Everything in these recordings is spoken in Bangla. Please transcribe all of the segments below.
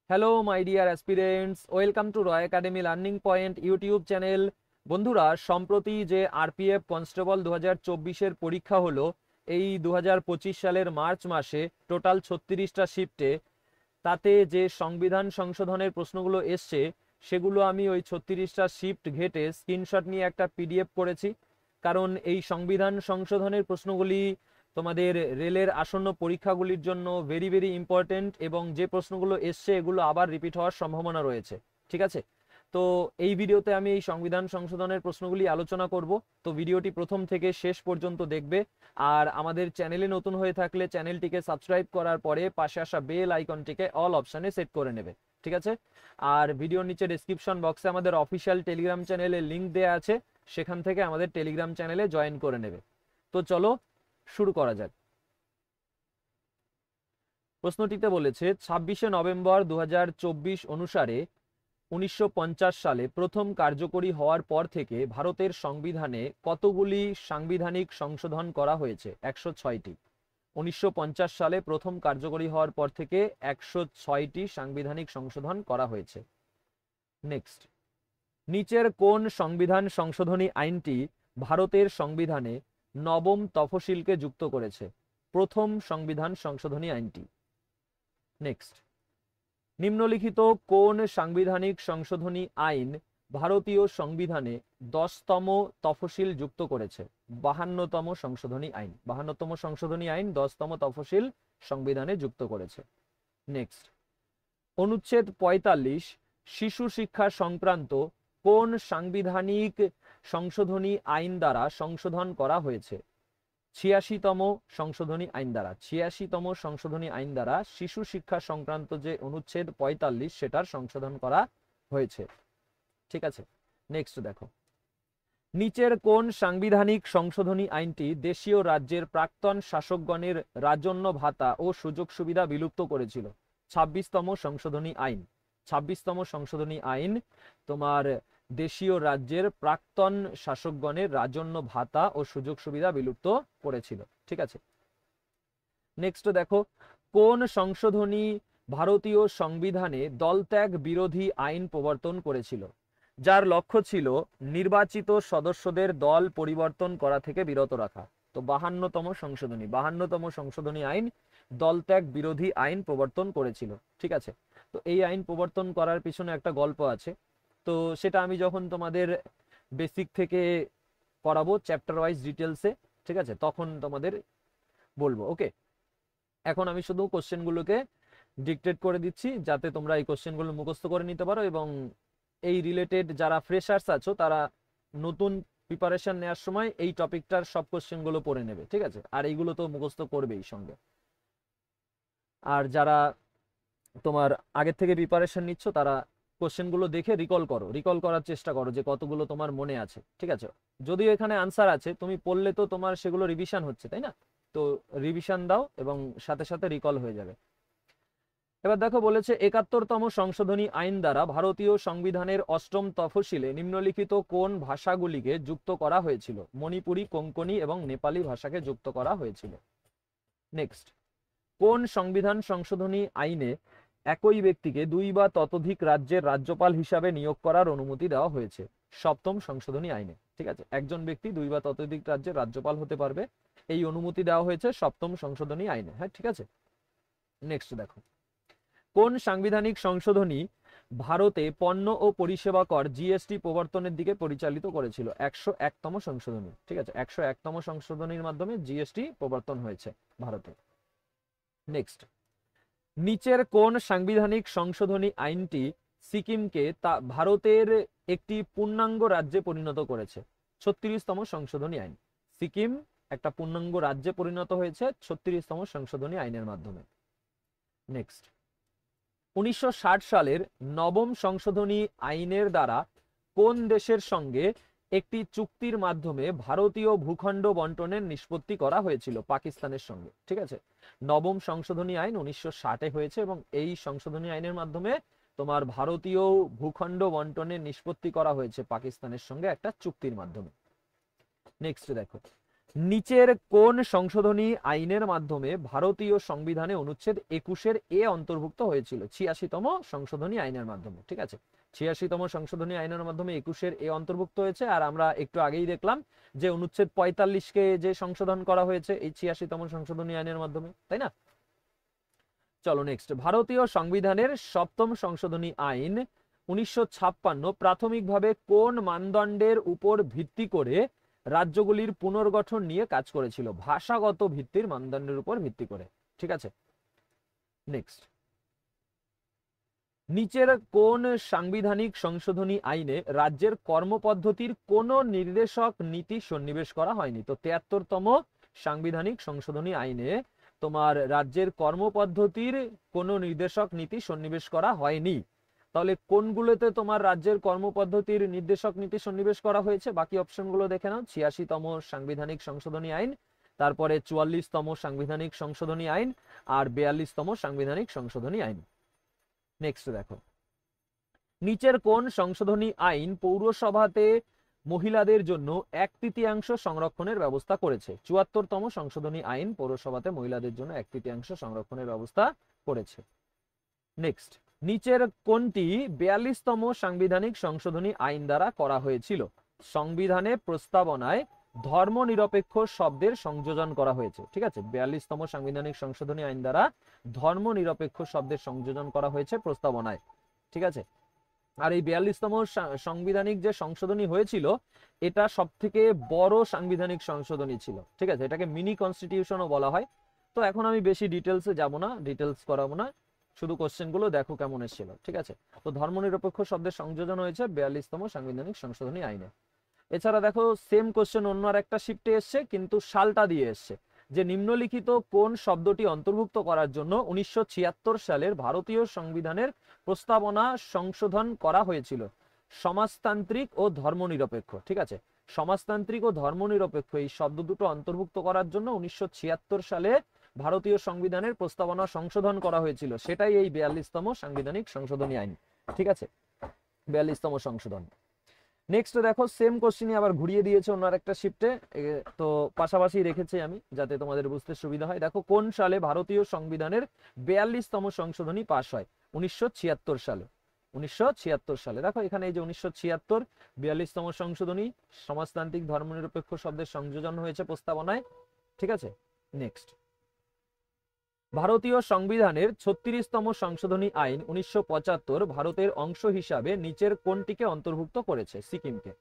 Hello my dear aspirants, welcome to Roy academy learning point YouTube channel. বন্ধুরা, সম্প্রতি যে আরপিএফ কনস্টেবল 2024-এর পরীক্ষা হলো এই 2025 সালের মার্চ মাসে, টোটাল 36টা শিফটে, তাতে যে সংবিধান সংশোধনের প্রশ্নগুলো এসছে সেগুলো আমি ওই 36টা শিফট ঘেটে স্ক্রিনশট নিয়ে একটা পিডিএফ করেছি। কারণ এই সংবিধান সংশোধনের প্রশ্নগুলি তোমাদের রেলের আসন্ন পরীক্ষাগুলির জন্য ভেরি ভেরি ইম্পর্টেন্ট, এবং যে প্রশ্নগুলো এসছে এগুলো আবার রিপিট হওয়ার সম্ভাবনা রয়েছে। ঠিক আছে, তো এই ভিডিওতে আমি এই সংবিধান সংশোধনের প্রশ্নগুলি আলোচনা করব। তো ভিডিওটি প্রথম থেকে শেষ পর্যন্ত দেখবে। আর আমাদের চ্যানেলে নতুন হয়ে থাকলে চ্যানেলটিকে সাবস্ক্রাইব করার পরে পাশে আসা বেল আইকনটিকে অল অপশানে সেট করে নেবে। ঠিক আছে, আর ভিডিওর নিচে ডেসক্রিপশন বক্সে আমাদের অফিসিয়াল টেলিগ্রাম চ্যানেলের লিঙ্ক দেওয়া আছে, সেখান থেকে আমাদের টেলিগ্রাম চ্যানেলে জয়েন করে নেবে। তো চলো শুরু করা যাক। প্রশ্নটিতে বলেছে 26শে নভেম্বর 2024 অনুসারে 1950 সালে প্রথম কার্যকরী হওয়ার পর থেকে ভারতের সংবিধানে কতগুলি সাংবিধানিক সংশোধন করা হয়েছে? 106টি। 1950 সালে প্রথম কার্যকরী হওয়ার পর থেকে 106টি সাংবিধানিক সংশোধন করা হয়েছে। নেক্সট, নিচের কোন সংবিধান সংশোধনী আইনটি ভারতের সংবিধানে নবম তফসিলকে যুক্ত করেছে? প্রথম সংবিধান সংশোধনী আইনটি। নেক্সট, নিম্নলিখিত কোন সাংবিধানিক সংশোধনী আইন ভারতীয় সংবিধানে 10তম তফসিল যুক্ত করেছে? 52তম সংশোধনী আইন। 52তম সংশোধনী আইন 10তম তফসিল সংবিধানে যুক্ত করেছে। নেক্সট, অনুচ্ছেদ 45 শিশু শিক্ষা সংক্রান্ত কোন সাংবিধানিক সংশোধনী আইন দ্বারা সংশোধন করা হয়েছে? 86তম সংশোধনী আইন দ্বারা। 86তম সংশোধনী আইন দ্বারা শিশু শিক্ষা সংক্রান্ত যে অনুচ্ছেদ 45 সেটার সংশোধন করা হয়েছে। ঠিক আছে, নেক্সট দেখো, নিচের কোন সাংবিধানিক সংশোধনী আইনটি দেশীয় রাজ্যের প্রাক্তন শাসকগণের রাজন্য ভাতা ও সুযোগ সুবিধা বিলুপ্ত করেছিল? 26তম সংশোধনী আইন। 26তম সংশোধনী আইন তোমার দেশীয় রাজ্যের প্রাক্তন শাসকগণের রাজন্য ভাতা ও সুযোগ সুবিধা বিলুপ্ত করেছিল। ঠিক আছে, নেক্সট দেখো, কোন সংশোধনী ভারতীয় সংবিধানে দলত্যাগ বিরোধী আইন প্রবর্তন করেছিল, যার লক্ষ্য ছিল নির্বাচিত সদস্যদের দল পরিবর্তন করা থেকে বিরত রাখা? তো 52তম সংশোধনী। 52তম সংশোধনী আইন দলত্যাগ বিরোধী আইন প্রবর্তন করেছিল। ঠিক আছে, তো এই আইন প্রবর্তন করার পিছনে একটা গল্প আছে, তো সেটা আমি যখন তোমাদের বেসিক থেকে করাবো চ্যাপ্টার ওয়াইজ ডিটেলসে, ঠিক আছে, তখন তোমাদের বলবো। ওকে, এখন আমি শুধু কোশ্চেনগুলোকে ডিকটেট করে দিচ্ছি যাতে তোমরা এই কোশ্চেনগুলো মুখস্থ করে নিতে পারো, এবং এই রিলেটেড যারা ফ্রেশার্স আছো তারা নতুন প্রিপারেশন নেওয়ার সময় এই টপিকটার সব কোশ্চেনগুলো পড়ে নেবে। ঠিক আছে, আর এইগুলো তো মুখস্থ করবেই সঙ্গে। আর যারা তোমার আগের থেকে প্রিপারেশন নিচ্ছ তারা কোশ্চেনগুলো দেখে রিকল করার চেষ্টা করো যে কতগুলো তোমার মনে আছে। ঠিক আছে, যদিও এখানে আনসার আছে, তুমি পড়লে তো তোমার সেগুলো রিভিশন হচ্ছে, তাই না? তো রিভিশন দাও এবং সাথে সাথে রিকল হয়ে যাবে। এবার দেখো, বলেছে 71তম সংশোধনী আইন দ্বারা ভারতীয় সংবিধানের 8ম তফসিলে নিম্নলিখিত কোন ভাষাগুলিকে যুক্ত করা হয়েছিল? মণিপুরি, কোঙ্কণী এবং নেপালি ভাষাকে যুক্ত করা হয়েছিল। নেক্সট, কোন সংবিধান সংশোধনী আইনে একই ব্যক্তিকে 2 বা ততোধিক রাজ্যের রাজ্যপাল হিসাবে নিয়োগ করার অনুমতি দেওয়া হয়েছে? 7ম সংশোধনী আইনে। ঠিক আছে, একজন ব্যক্তি 2 বা ততোধিক রাজ্যের রাজ্যপাল হতে পারবে, এই অনুমতি দেওয়া হয়েছে 7ম সংশোধনী আইনে। হ্যাঁ, ঠিক আছে, নেক্সট দেখো, কোন সাংবিধানিক সংশোধনী ভারতে পণ্য ও পরিষেবা কর জিএসটি প্রবর্তনের দিকে পরিচালিত করেছিল? 101তম সংশোধনী। ঠিক আছে, 101তম সংশোধনীর মাধ্যমে জিএসটি প্রবর্তন হয়েছে ভারতে। নেক্সট, নিচের কোন সাংবিধানিক সংশোধনী আইনটি সিকিমকে তা ভারতের একটি পূর্ণাঙ্গ রাজ্যে পরিণত করেছে? 36তম সংশোধনী আইন। সিকিম একটা পূর্ণাঙ্গ রাজ্যে পরিণত হয়েছে 36তম সংশোধনী আইনের মাধ্যমে। নেক্সট, 1960 সালের নবম সংশোধনী আইনের দ্বারা কোন দেশের সঙ্গে একটি চুক্তির মাধ্যমে ভারতীয় ভূখণ্ড বন্টনের নিষ্পত্তি করা হয়েছিল? পাকিস্তানের সঙ্গে। ঠিক আছে, নবম সংশোধনী আইন 1960-এ হয়েছে, এবং এই সংশোধনী আইনের মাধ্যমে তোমার ভারতীয় ভূখণ্ড বন্টনের নিষ্পত্তি করা হয়েছে পাকিস্তানের সঙ্গে একটা চুক্তির মাধ্যমে। নেক্সট দেখো, নিচের কোন সংশোধনী আইনের মাধ্যমে ভারতীয় সংবিধানে অনুচ্ছেদ 21-এর এ অন্তর্ভুক্ত হয়েছিল? 86তম সংশোধনী আইনের মাধ্যমে। ঠিক আছে, 86তম সংশোধনী আইনের মাধ্যমে 21-এর এ অন্তর্ভুক্ত হয়েছে। আর আমরা একটু আগেই দেখলাম যে অনুচ্ছেদ 45-কে যে সংশোধন করা হয়েছে এই 86তম সংশোধনী আইনের মাধ্যমে, তাই না? চলো নেক্সট, ভারতীয় সংবিধানের 7ম সংশোধনী আইন 1956 প্রাথমিকভাবে কোন মানদণ্ডের উপর ভিত্তি করে রাজ্যগুলির পুনর্গঠন নিয়ে কাজ করেছিল? ভাষাগত ভিত্তির মানদণ্ডের উপর ভিত্তি করে। ঠিক আছে, নেক্সট, নিচের কোন সাংবিধানিক সংশোধনী আইনে রাজ্যের কর্মপদ্ধতির কোন নির্দেশক নীতি সন্নিবেশ করা হয়নি? তো 73তম সাংবিধানিক সংশোধনী আইনে তোমার রাজ্যের কর্মপদ্ধতির কোন নির্দেশক নীতি সন্নিবেশ করা হয়নি। তাহলে কোনগুলোতে তোমার রাজ্যের কর্মপদ্ধতির নির্দেশক নীতি সন্নিবেশ করা হয়েছে? বাকি অপশনগুলো দেখে নাও। 86তম সাংবিধানিক সংশোধনী আইন, তারপরে 44তম সাংবিধানিক সংশোধনী আইন, আর 42তম সাংবিধানিক সংশোধনী আইন। নেক্সট দেখো, নিচের কোন সংশোধনী আইন পৌরসভাতে মহিলাদের জন্য 1/3 সংরক্ষণের ব্যবস্থা করেছে? 74তম সংশোধনী আইন পৌরসভাতে মহিলাদের জন্য 1/3 সংরক্ষণের ব্যবস্থা করেছে। নেক্সট, নিচের কোনটি 42তম সাংবিধানিক সংশোধনী আইন দ্বারা করা হয়েছিল? সংবিধানে প্রস্তাবনায় ধর্মনিরপেক্ষ শব্দের সংযোজন করা হয়েছে। ঠিক আছে, 42তম সাংবিধানিক সংশোধনী আইন দ্বারা ধর্মনিরপেক্ষ শব্দের সংযোজন করা হয়েছে প্রস্তাবনায়। ঠিক আছে, আর এই 42তম সাংবিধানিক যে সংশোধনী হয়েছিল এটা সব থেকে বড় সাংবিধানিক সংশোধনী ছিল। ঠিক আছে, এটাকে মিনি কনস্টিটিউশনও বলা হয়। তো এখন আমি বেশি ডিটেলসে যাব না, ডিটেলস করাবো না, শুধু কোশ্চেনগুলো দেখো কেমন এসেছিল। ঠিক আছে, তো ধর্মনিরপেখ শব্দের সংযোজন হয়েছে 42তম সাংবিধানিক সংশোধনী আইনে। এছাড়া দেখো সেম কোশ্চেন অন্য আর একটা শিফটে এসছে, কিন্তু সালটা দিয়ে এসছে যে নিম্নলিখিত কোন শব্দটি অন্তর্ভুক্ত করার জন্য 1976 সালের ভারতীয় সংবিধানের প্রস্তাবনা সংশোধন করা হয়েছিল? সমাজতান্ত্রিক ও ধর্মনিরপেক্ষ। ঠিক আছে, সমাজতান্ত্রিক ও ধর্মনিরপেক্ষ এই শব্দ দুটো অন্তর্ভুক্ত করার জন্য 1976 সালে ভারতীয় সংবিধানের প্রস্তাবনা সংশোধন করা হয়েছিল, সেটাই এই 42তম সাংবিধানিক সংশোধনী আইন। ঠিক আছে, 42তম সংশোধন। নেক্সট দেখো, সেম কোশ্চেনই আবার ঘুরিয়ে দিয়েছে অন্য আরেকটা শিফটে, তো পাশাপাশি রেখেছি আমি যাতে তোমাদের বুঝতে সুবিধা হয়। দেখো, কোন সালে ভারতীয় সংবিধানের 42তম সংশোধনী পাশ হয়? 1976 সালে। 1976 সালে। দেখো এখানে এই যে 1976 42তম সংশোধনী, সমাজতান্ত্রিক ধর্মনিরপেক্ষ শব্দের সংযোজন হয়েছে প্রস্তাবনায়। ঠিক আছে, নেক্সট, ভারতীয় সংবিধানের 36তম সংশোধনী আইন 1975 ভারতের অংশ হিসাবে নিচের কোনটিকে অন্তর্ভুক্ত করেছে? সিকিমকে।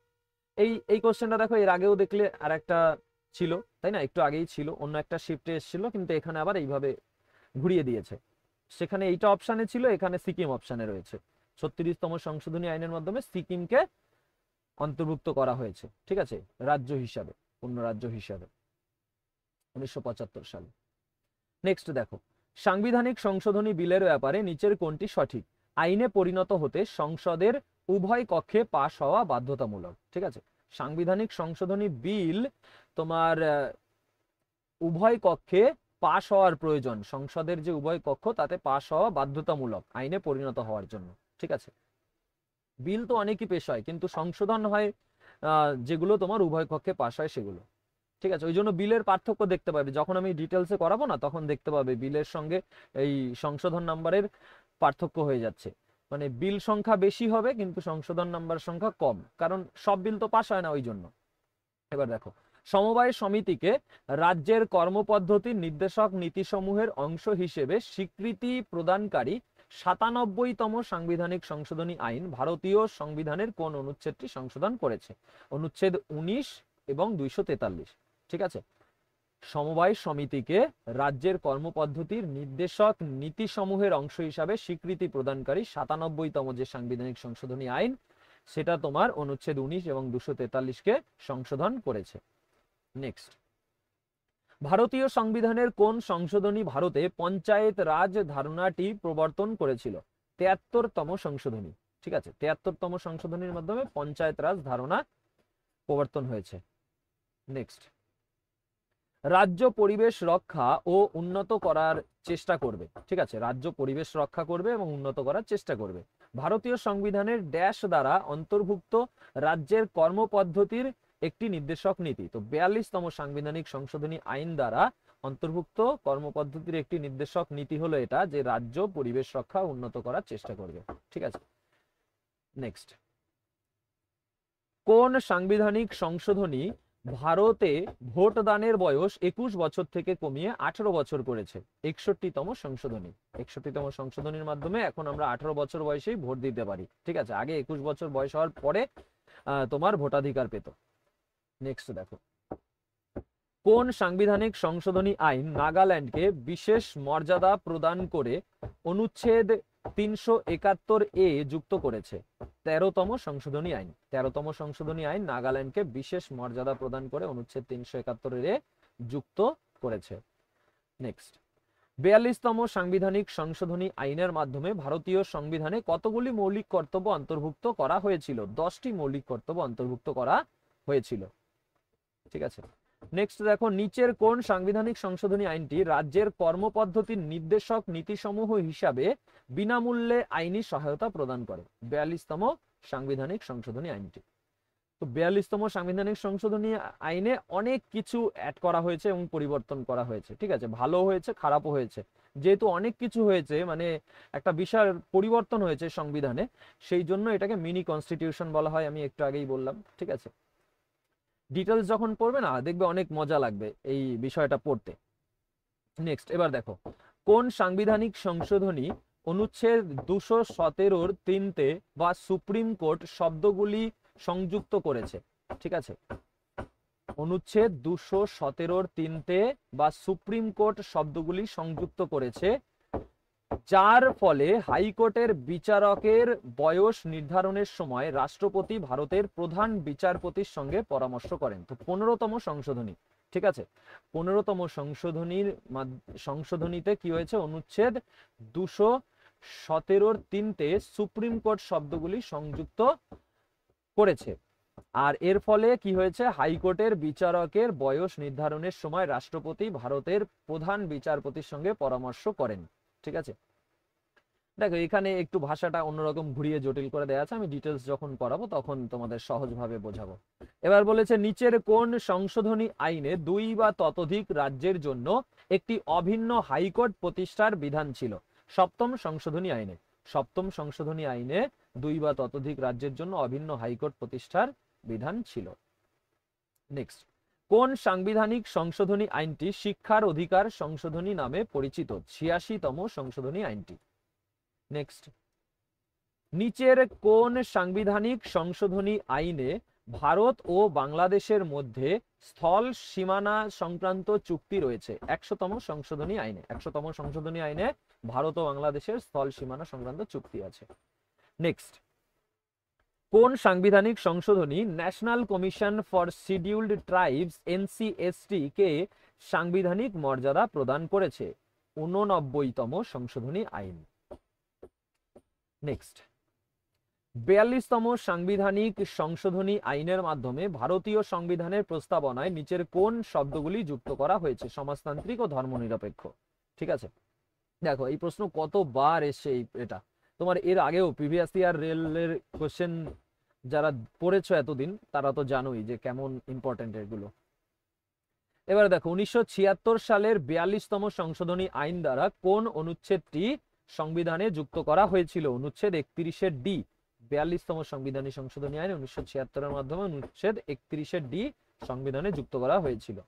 এই কোশ্চেনটা দেখো এর আগেও দেখলে আর একটা ছিল, তাই না? একটু আগেই ছিল, অন্য একটা শিফটে এসেছিল, কিন্তু এখানে আবার এইভাবে ঘুরিয়ে দিয়েছে। সেখানে এইটা অপশানে ছিল, এখানে সিকিম অপশানে রয়েছে। 36তম সংশোধনী আইনের মাধ্যমে সিকিমকে অন্তর্ভুক্ত করা হয়েছে। ঠিক আছে, রাজ্য হিসাবে, পূর্ণ রাজ্য হিসাবে 1975 সালে। নেক্সট দেখো, সাংবিধানিক সংশোধনী বিলের ব্যাপারে নিচের কোনটি সঠিক? আইনে পরিণত হতে সংসদের উভয় কক্ষে পাশ হওয়া বাধ্যতামূলক। ঠিক আছে, সাংবিধানিক সংশোধনী বিল তোমার উভয় কক্ষে পাশ হওয়ার প্রয়োজন, সংসদের যে উভয় কক্ষ তাতে পাশ হওয়া বাধ্যতামূলক আইনে পরিণত হওয়ার জন্য। ঠিক আছে, বিল তো অনেকই পেশ হয়, কিন্তু সংশোধন হয় যেগুলো তোমার উভয় কক্ষে পাশ হয় সেগুলো। ঠিক আছে, ওই জন্য বিলের পার্থক্য দেখতে পাবে, যখন আমি ডিটেলসে করাবো না তখন দেখতে পাবে বিলের সঙ্গে এই সংশোধন নাম্বারের পার্থক্য হয়ে যাচ্ছে। মানে বিল সংখ্যা বেশি হবে কিন্তু সংশোধন নাম্বার সংখ্যা কম, কারণ সব বিল তো পাস হয় না ওই জন্য। এবার দেখো, সমবায় সমিতিকে রাজ্যের কর্মপদ্ধতির নির্দেশক নীতিসমূহের অংশ হিসেবে স্বীকৃতি প্রদানকারী 97তম সাংবিধানিক সংশোধনী আইন ভারতীয় সংবিধানের কোন অনুচ্ছেদটি সংশোধন করেছে? অনুচ্ছেদ 19 এবং 243। ঠিক আছে, সমবায় সমিতিকে রাজ্যের কর্মপদ্ধতির নির্দেশক নীতিসমূহের অংশ হিসাবে স্বীকৃতি প্রদানকারী 97তম যে সাংবিধানিক সংশোধনী আইন সেটা তোমার অনুচ্ছেদ 19 এবং 243-কে সংশোধন করেছে। নেক্সট, ভারতীয় সংবিধানের কোন সংশোধনী ভারতে পঞ্চায়েত রাজ ধারণাটি প্রবর্তন করেছিল? 73তম সংশোধনী। ঠিক আছে, 73তম সংশোধনীর মাধ্যমে পঞ্চায়েত রাজ ধারণা প্রবর্তন হয়েছে। নেক্সট, রাজ্য পরিবেশ রক্ষা ও উন্নত করার চেষ্টা করবে। ঠিক আছে, রাজ্য পরিবেশ রক্ষা করবে এবং উন্নত করার চেষ্টা করবে। ভারতীয় সংবিধানের ড্যাশ দ্বারা অন্তর্ভুক্ত রাজ্যের কর্মপদ্ধতির একটি নির্দেশক নীতি। তো 42তম সাংবিধানিক সংশোধনী আইন দ্বারা অন্তর্ভুক্ত কর্মপদ্ধতির একটি নির্দেশক নীতি হলো এটা, যে রাজ্য পরিবেশ রক্ষা উন্নত করার চেষ্টা করবে। ঠিক আছে, নেক্সট, কোন সাংবিধানিক সংশোধনী ভারতে ভোটদানের বয়স 21 বছর থেকে কমিয়ে 18 বছর করেছে? 61তম সংশোধনী। 61তম সংশোধনীর মাধ্যমে এখন আমরা 18 বছর বয়সেই ভোট দিতে পারি। ঠিক আছে, আগে 21 বছর বয়স হওয়ার পরে তোমার ভোটাধিকার পেত। নেক্সট দেখো, কোন সাংবিধানিক সংশোধনী আইন নাগাল্যান্ডকে বিশেষ মর্যাদা প্রদান করে অনুচ্ছেদ 371A যুক্ত করেছে? 13তম সংশোধনী আইন। 13তম সংশোধনী আইন নাগাল্যান্ডকে বিশেষ মর্যাদা প্রদান করে অনুচ্ছেদ 371A যুক্ত করেছে। নেক্সট, 42তম সাংবিধানিক সংশোধনী আইনের মাধ্যমে ভারতীয় সংবিধানে কতগুলি মৌলিক কর্তব্য অন্তর্ভুক্ত করা হয়েছিল? 10টি মৌলিক কর্তব্য অন্তর্ভুক্ত করা হয়েছিল। ঠিক আছে, নেক্সট দেখো, নিচের কোন সাংবিধানিক সংশোধনী আইনটি রাজ্যের কর্মপদ্ধতির নির্দেশক নীতিসমূহ হিসাবে বিনামূল্যে আইনি সহায়তা প্রদান করে? 42তম সাংবিধানিক সংশোধনী আইনটি। তো 42তম সাংবিধানিক সংশোধনী আইনে অনেক কিছু অ্যাড করা হয়েছে এবং পরিবর্তন করা হয়েছে। ঠিক আছে, ভালো হয়েছে, খারাপও হয়েছে। যেহেতু অনেক কিছু হয়েছে, মানে একটা বিশাল পরিবর্তন হয়েছে সংবিধানে, সেই জন্য এটাকে মিনি কনস্টিটিউশন বলা হয়, আমি একটু আগেই বললাম। ঠিক আছে, ডিটেলস যখন পড়বে না, দেখবে অনেক মজা লাগবে এই বিষয়টা পড়তে। নেক্সট, এবার দেখো, কোন সাংবিধানিক সংশোধনী অনুচ্ছেদ 217 3 বা সুপ্রিম কোর্ট শব্দগুলি সংযুক্ত করেছে? ঠিক আছে, অনুচ্ছেদ 217 3 বা সুপ্রিম কোর্ট শব্দগুলি সংযুক্ত করেছে, যার ফলে হাইকোর্টের বিচারকের বয়স নির্ধারণের সময় রাষ্ট্রপতি ভারতের প্রধান বিচারপতির সঙ্গে পরামর্শ করেন। তো 15তম সংশোধনী। ঠিক আছে, 15তম সংশোধনীতে কি হয়েছে? অনুচ্ছেদ 217 3 সুপ্রিম কোর্ট শব্দগুলি সংযুক্ত করেছে, আর এর ফলে কি হয়েছে? হাইকোর্টের বিচারকের বয়স নির্ধারণের সময় রাষ্ট্রপতি ভারতের প্রধান বিচারপতির সঙ্গে পরামর্শ করেন। ঠিক আছে, দেখো এখানে একটু ভাষাটা অন্যরকম ঘুরিয়ে জটিল করে দেওয়া আছে, আমি ডিটেলস যখন করাবো তখন তোমাদের সহজভাবে বোঝাবো। এবার বলেছে, নিচের কোন সংশোধনী আইনে 2 বা ততোধিক রাজ্যের জন্য একটি অভিন্ন হাইকোর্ট প্রতিষ্ঠার বিধান ছিল? 7ম সংশোধনী আইনে। 7ম সংশোধনী আইনে 2 বা ততোধিক রাজ্যের জন্য অভিন্ন হাইকোর্ট প্রতিষ্ঠার বিধান ছিল। নেক্সট, কোন সাংবিধানিক সংশোধনী আইনটি শিক্ষার অধিকার সংশোধনী নামে পরিচিত? 86তম সংশোধনী আইনটি। নেক্সট, নিচের কোন সাংবিধানিক সংশোধনী আইনে ভারত ও বাংলাদেশের মধ্যে স্থল সীমানা সংক্রান্ত চুক্তি রয়েছে? 100তম সংশোধনী আইনে। 100তম সংশোধনী আইনে ভারত ও বাংলাদেশের স্থল সীমানা সংক্রান্ত চুক্তি আছে। নেক্সট, কোন সাংবিধানিক সংশোধনী national commission for scheduled tribes NCST কে সাংবিধানিক মর্যাদা প্রদান করেছে? 89তম সংশোধনী আইন। নেক্সট, 42তম সাংবিধানিক সংশোধনী আইনের মাধ্যমে ভারতীয় সংবিধানের প্রস্তাবনায় নিচের কোন শব্দগুলি যুক্ত করা হয়েছে? সমাজতান্ত্রিক ও ধর্মনিরপেক্ষ। ঠিক আছে, দেখো এই প্রশ্ন কতবার এসছে, এটা তোমার এর আগেও প্রিভিয়াস ইয়ার রেলের কোশ্চেন যারা পড়েছো এতদিন তারা তো জানোই যে কেমন ইম্পর্টেন্ট এগুলো। এবার দেখো, 1976 সালের 42তম সংশোধনী আইন দ্বারা কোন অনুচ্ছেদটি সংবিধানে যুক্ত করা হয়েছিল? অনুচ্ছেদ 31D। 42তম সংবিধানী সংশোধনী আইন 1976-এর মাধ্যমে অনুচ্ছেদ 31D সংবিধানে যুক্ত করা হয়েছিল।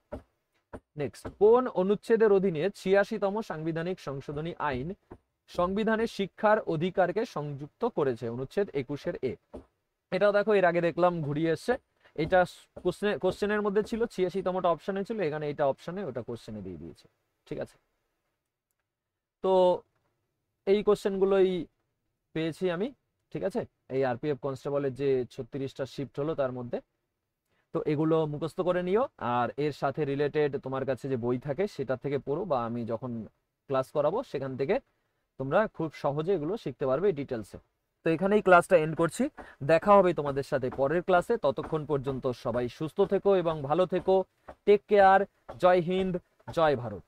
নেক্সট, কোন অনুচ্ছেদের অধীনে 86তম সাংবিধানিক সংশোধনী আইন সংবিধানে শিক্ষার অধিকারকে সংযুক্ত করেছে? অনুচ্ছেদ 21A। এটাও দেখো এর আগে দেখলাম ঘুরিয়ে এসছে, এটা কোশ্চেনের মধ্যে ছিল, 86তমটা অপশনে ছিল, এখানে এটা অপশনে, ওটা কোশ্চেনে দিয়ে দিয়েছে। ঠিক আছে, তো এই কোশ্চেনগুলোই পেয়েছি আমি। ঠিক আছে, এই RPF কনস্টেবলের যে 36টা শিফট হলো তার মধ্যে, তো এগুলো মুখস্থ করে নিও, আর এর সাথে রিলেটেড তোমার কাছে যে বই থাকে সেটা থেকে পড়ো, বা আমি যখন ক্লাস করাবো সেখান থেকে তোমরা খুব সহজে এগুলো শিখতে পারবে ডিটেলসে। তো এখানেই ক্লাসটা এন্ড করছি, দেখা হবে তোমাদের সাথে পরের ক্লাসে। ততক্ষণ পর্যন্ত সবাই সুস্থ থেকো এবং ভালো থেকো। Take care. জয় হিন্দ, জয় ভারত।